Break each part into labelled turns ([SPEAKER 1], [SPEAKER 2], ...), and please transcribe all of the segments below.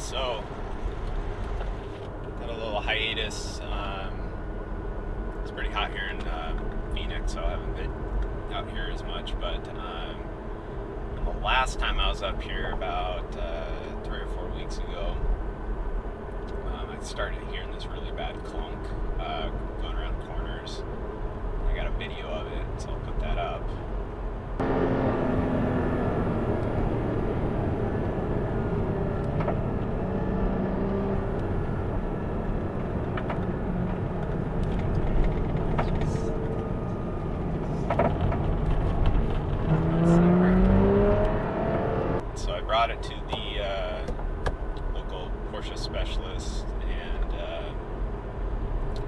[SPEAKER 1] So, got a little hiatus. It's pretty hot here in Phoenix, so I haven't been out here as much. But the last time I was up here, about 3 or 4 weeks ago, I started hearing this really bad clunk going around corners. I got a video of it, so I'll put that up. So I brought it to the local Porsche specialist, and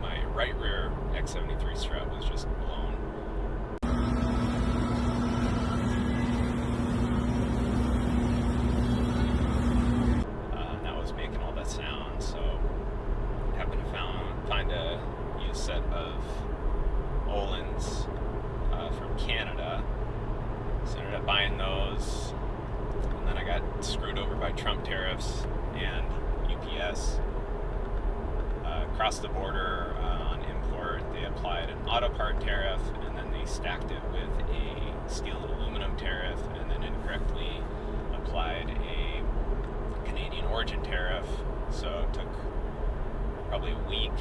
[SPEAKER 1] my right rear X73 strut was just blown. That was making all that sound, so I happened to find a used set of Öhlins from Canada. So I ended up buying those, and then I got screwed over by Trump tariffs and UPS. Across the border on import, they applied an auto part tariff, and then they stacked it with a steel and aluminum tariff, and then incorrectly applied a Canadian origin tariff. So it took probably a week,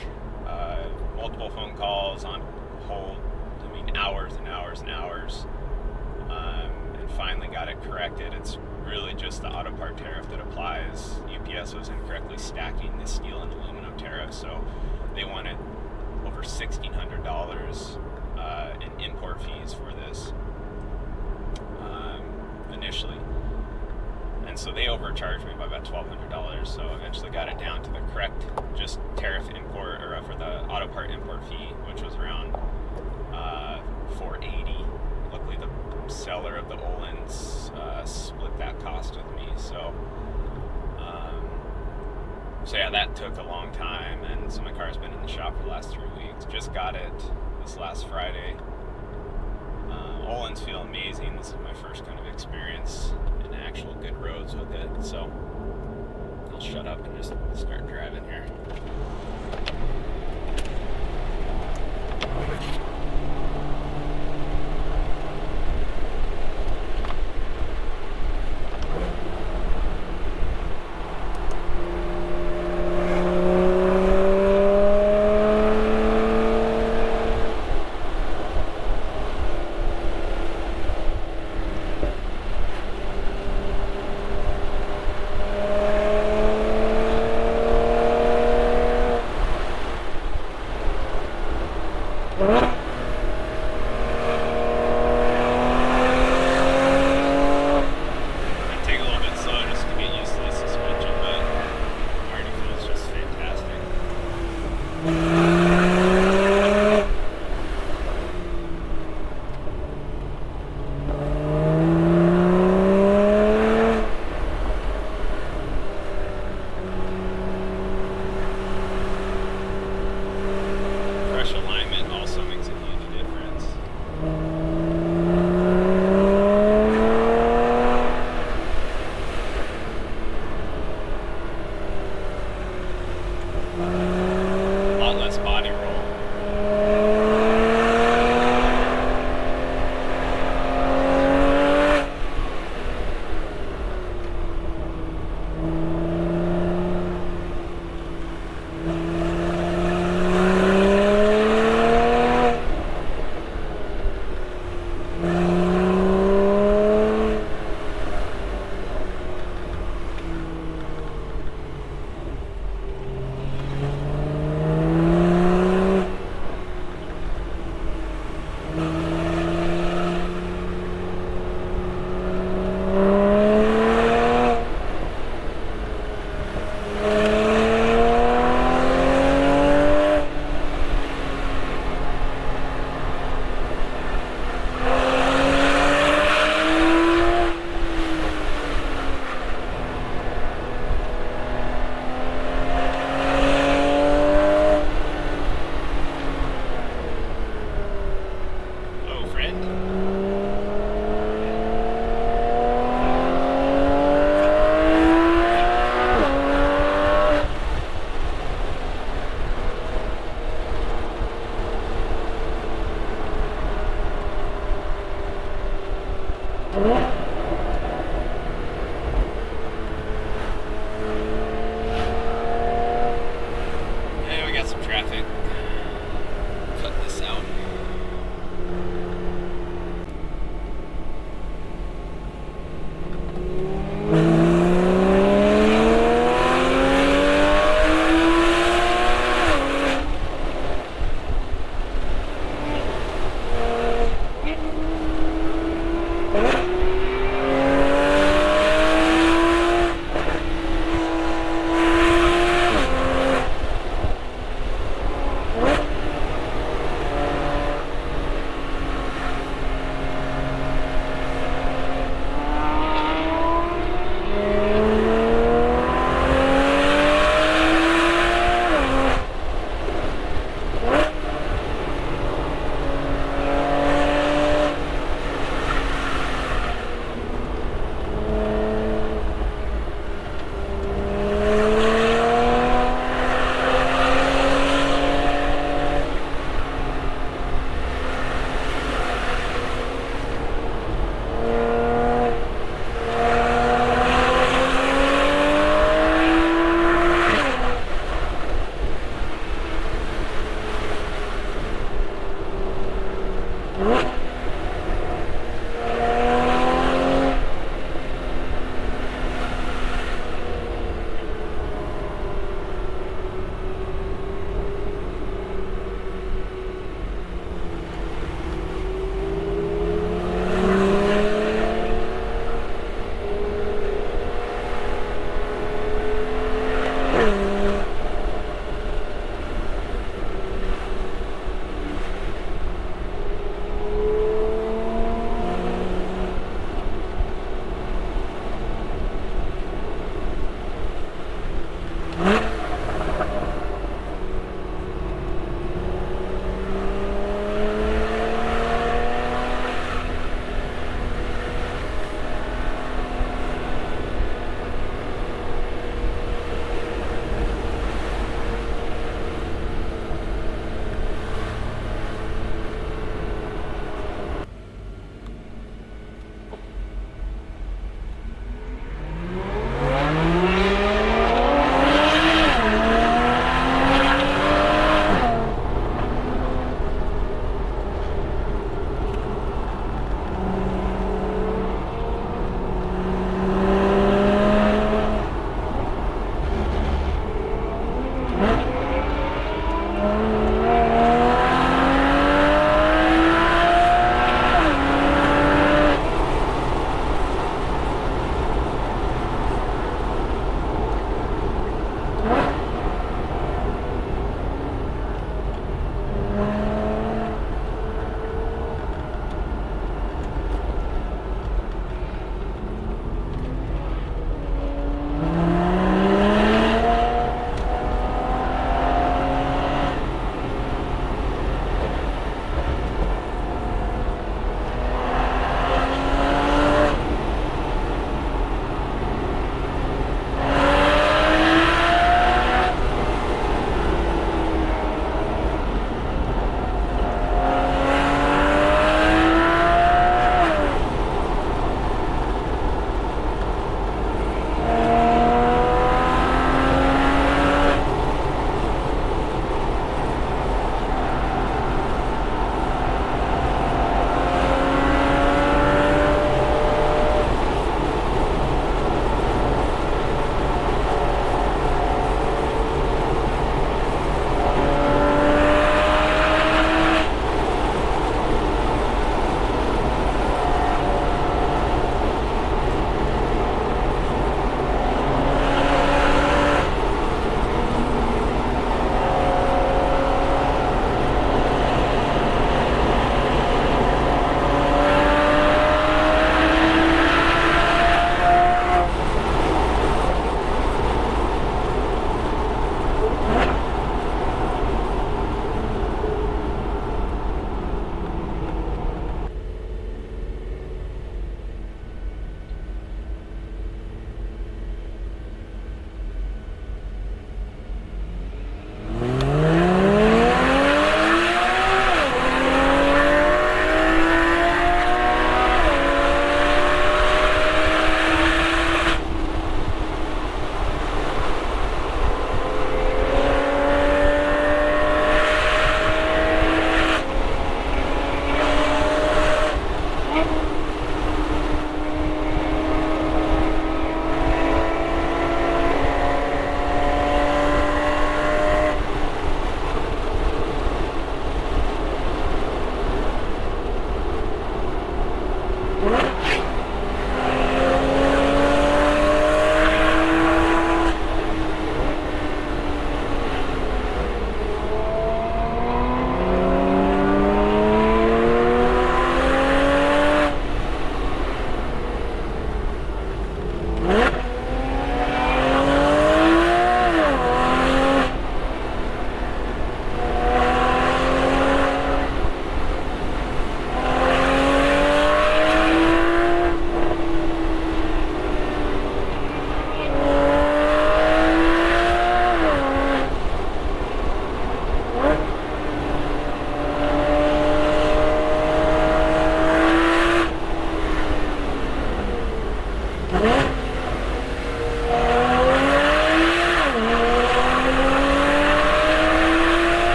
[SPEAKER 1] multiple phone calls on hold, hours and hours and hours, and finally got it corrected. It's really just the auto part tariff that applies. UPS was incorrectly stacking the steel and aluminum tariff, so they wanted over $1,600 in import fees for this initially, and so they overcharged me by about $1,200. So eventually got it down to the correct just tariff import, or for the auto part import fee, which was around $480. Luckily, the seller of the Öhlins split that cost with me. So yeah, that took a long time, and so my car's been in the shop for the last 3 weeks. Just got it this last Friday. Öhlins feel amazing. This is my first kind of experience in actual good roads with it. So I'll shut up and just start driving here.